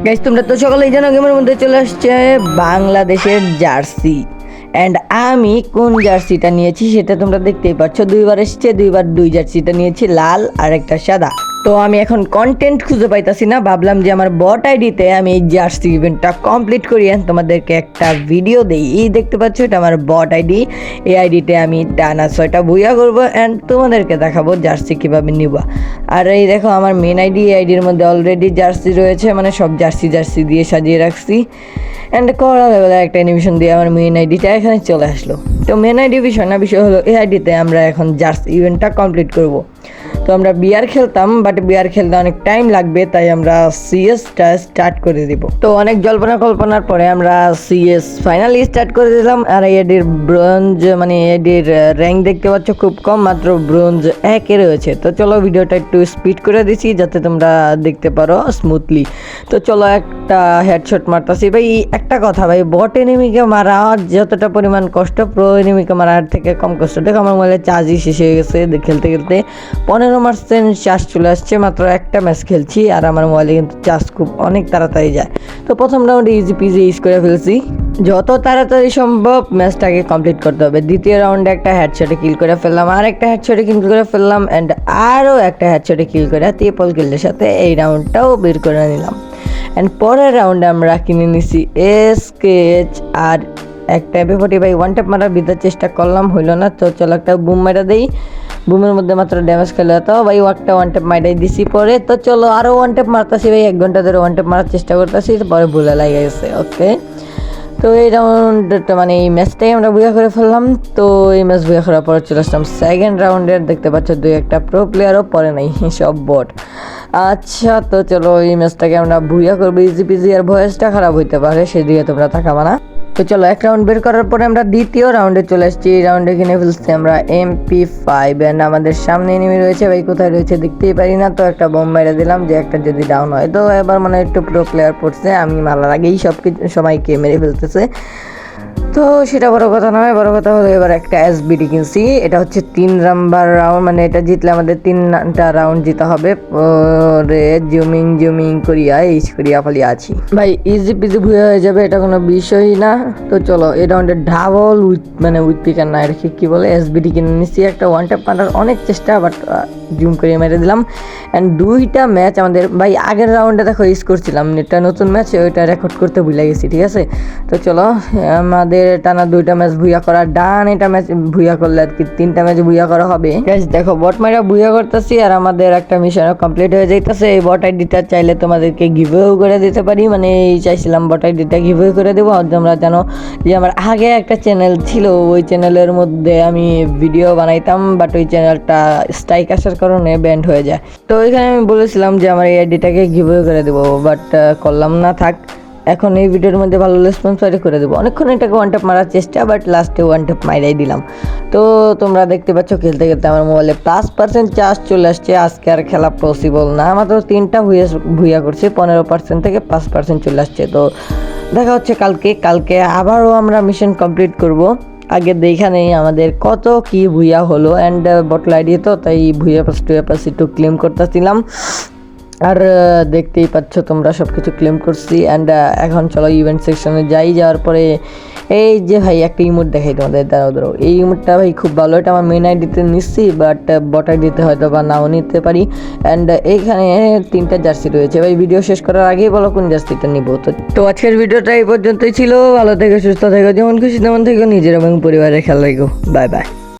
Guys তোমরা তো সকলেই জানো গেমের মধ্যে চলে আসছে বাংলাদেশের জার্সি। অ্যান্ড আমি কোন জার্সিটা নিয়েছি সেটা তোমরা দেখতেই পাচ্ছ, দুইবার এসছে, দুইবার দুই জার্সিটা নিয়েছি, লাল আর একটা সাদা। তো আমি এখন কন্টেন্ট খুঁজে পাইতাছি না, ভাবলাম যে আমার বট আইডিতে আমি এই জার্সি ইভেন্টটা কমপ্লিট করি and তোমাদেরকে একটা ভিডিও দেই। এই দেখতে পাচ্ছ এটা আমার বট আইডি, এই আইডিতে আমি টানা 6টা বুইয়া করবো অ্যান্ড তোমাদেরকে দেখাবো জার্সি কীভাবে নিবা। আর এই দেখো আমার মেন আইডি, এই আইডির মধ্যে অলরেডি জার্সি রয়েছে, মানে সব জার্সি দিয়ে সাজিয়ে রাখছি। অ্যান্ড করা লেভেলের একটা অ্যানিমেশন দিয়ে আমার মেন আইডিটা এখানে চলে আসলো। তো মেন আইডি বিষয় না, বিষয় হলো এই আইডিতে আমরা এখন জার্সি ইভেন্টটা কমপ্লিট করব। তো আমরা বিআর খেলতাম, বাট বিআর খেলতে অনেক টাইম লাগবে, তাই আমরা সিএসটা স্টার্ট করে দিব। তো অনেক জল্পনা কল্পনার পরে আমরা সিএস ফাইনালি স্টার্ট করে দিলাম। আর এডির ব্রোঞ্জ, মানে এডির র্যাঙ্ক দেখতে পাচ্ছ খুব কম, মাত্র ব্রোঞ্জ 1-এ রয়েছে। তো চলো ভিডিওটা একটু স্পিড করে দিছি যাতে তোমরা দেখতে পারো স্মুথলি। তো চলো একটা হেডশট মারতাছি। ভাই একটা কথা ভাই, বট এনিমিকে মারা যতটা পরিমাণ কষ্ট, প্রো এনিমিকে মারার থেকে কম কষ্ট। দেখো আমার মোবাইলে চার্জই শেষ হয়ে গেছে, খেলতে খেলতে 15% চার্জ চলে আসছে, মাত্র একটা ম্যাচ খেলছি। আর আমার মোবাইলে কিন্তু চার্জ খুব অনেক তাড়াতাড়ি যায়। তো প্রথম রাউন্ডে ইজি পিজি ইউজ করে ফেলছি, যত তাড়াতাড়ি সম্ভব ম্যাচটাকে কমপ্লিট করতে হবে। দ্বিতীয় রাউন্ডে একটা হেডশটে কিল করে ফেললাম, আর একটা হেডশটে কিল করে ফেললাম, অ্যান্ড আরও একটা হেডশটে কিল করে ট্রিপল কিলের সাথে এই রাউন্ডটাও বের করে নিলাম। অ্যান্ড পরের রাউন্ডে আমরা কিনে নিছি এসকেএচ আর একটা এমপি45 ওয়ান ট্যাপ মারার বিদ্যার চেষ্টা করলাম, হইলো না। তো চলো একটা বুম মারা দেই, বুমের মধ্যে মাত্র ড্যামেজ খেলে তো ভাই একটা ওয়ান ট্যাপ মারাই দিছি পরে। তো চলো আরও ওয়ান ট্যাপ মারতেছি ভাই, 1 ঘন্টা ধরে ওয়ান ট্যাপ মারার চেষ্টা করতেছি, পরে ভুলে লাগে গেছে। ওকে, তো এই রাউন্ডটা মানে এই ম্যাচটাই আমরা বুয়া করে ফেললাম। তো এই ম্যাচ বুয়া করার পরে চলে আসলাম সেকেন্ড রাউন্ডের। দেখতে পাচ্ছ 2-1টা প্রো প্লেয়ারও পরে নাই, সব বট। আচ্ছা তো চলো এই ম্যাচটাকে আমরা বুয়া করবো ইজি পিজি, আর ভয়েসটা খারাপ হইতে পারে সেদিকে তোমরা তাকাবা না। তো চলো এক রাউন্ড বের করার পরে আমরা দ্বিতীয় রাউন্ডে চলে আসছি। এই রাউন্ডে কিনে ফেলছি আমরা MP5 অ্যান্ড আমাদের সামনে এনিমি রয়েছে, ভাই কোথায় রয়েছে দেখতেই পারি না। তো একটা বোম মেরে দিলাম, যে একটা যদি ডাউন হয়। তো এবার মানে একটু প্রো প্লেয়ার পড়ছে, আমি মারার আগেই সবাইকে মেরে ফেলতেছে। তো সেটা বড় কথা নয়, বড় কথা হলো এবার একটা এসবিডি কিনছি। এটা হচ্ছে 3 নাম্বার রাউন্ড, মানে এটা জিতলে আমাদের 3টা রাউন্ড জিতে হবে। পরে জুমিং করিয়া ফেলি আছি ভাই, ইজি পিজি ভুয়ে হয়ে যাবে, এটা কোনো বিষয়ই না। তো চলো এই রাউন্ডে ডাবল উইথ পিকার না রেখে কি বলে এসবিডি কিনে নিচ্ছি। একটা ওয়ান ট্যাপ মারার অনেক চেষ্টা, বাট জুম করে মেরে দিলাম। অ্যান্ড 2টা ম্যাচ আমাদের ভাই আগের রাউন্ডে দেখো ইউজ করছিলাম, এটা নতুন ম্যাচ, ওইটা রেকর্ড করতে ভুলে গেছি, ঠিক আছে। তো চলো আমাদের টানা 2টা ম্যাচ ভুইয়া করা ডান, এটা ম্যাচ ভুইয়া করলে আর কি 3টা ম্যাচ ভুইয়া করা হবে। দেখো বট মাইরা ভুইয়া করতেছি, আর আমাদের একটা মিশন কমপ্লিট হয়ে যাইতেছে। এই বট আইডিটা চাইলে তোমাদেরকে গিভওয়ে করে দিতে পারি, মানে চাইছিলাম বট আইডিটা গিভওয়ে করে দেবো। তোমরা জানো যে আমার আগে একটা চ্যানেল ছিল, ওই চ্যানেলের মধ্যে আমি ভিডিও বানাইতাম, বাট ওই চ্যানেলটা স্ট্রাইক আসার কারণে ব্যান্ড হয়ে যায়। তো ওইখানে আমি বলেছিলাম যে আমার এই আইডিটাকে গিভওয়ে করে দেবো, বাট করলাম না, থাক। এখন এই ভিডিওর মধ্যে ভালো রেসপন্স করে দেবো। অনেকক্ষণ এটাকে ওয়ান ট্যাপ মারার চেষ্টা, বাট লাস্টে ওয়ান ট্যাপ মারাই দিলাম। তো তোমরা দেখতে পাচ্ছ খেলতে খেলতে আমার মোবাইলে 5% চার্জ চলে আসছে। আজকে আর খেলা পসিবল না, মাত্র 3টা ভুইয়া করছি, 15% থেকে 5% চলে আসছে। তো দেখা হচ্ছে কালকে আবারও আমরা মিশন কমপ্লিট করব। আগে দেখা নেই আমাদের কত কি ভুইয়া হলো। অ্যান্ড বটল আইডি তো, তাই ভুইয়া পাস একটু ক্লেম করতেছিলাম। আর দেখতেই পাচ্ছ তোমরা সব কিছু ক্লেম করছি। অ্যান্ড এখন চলো ইভেন্ট সেকশনে যাওয়ার পরে এই যে ভাই একটা ইমোট দেখাই তোমাদের, দাঁড়াও। এই ইমোটটা ভাই খুব ভালো, এটা আমার মেন আইডিতে নিচ্ছি, বাট বট আইডিতে হয়তো বা নাও নিতে পারি। অ্যান্ড এইখানে 3টা জার্সি রয়েছে ভাই, ভিডিও শেষ করার আগেই বলো কোন জার্সিটা নিবো। তো আজকের ভিডিওটা এই পর্যন্তই ছিল। ভালো থেকো, সুস্থ থেকো, যেমন খুশি তেমন থেকো, নিজের এবং পরিবারের খেয়াল রাখো। Bye bye.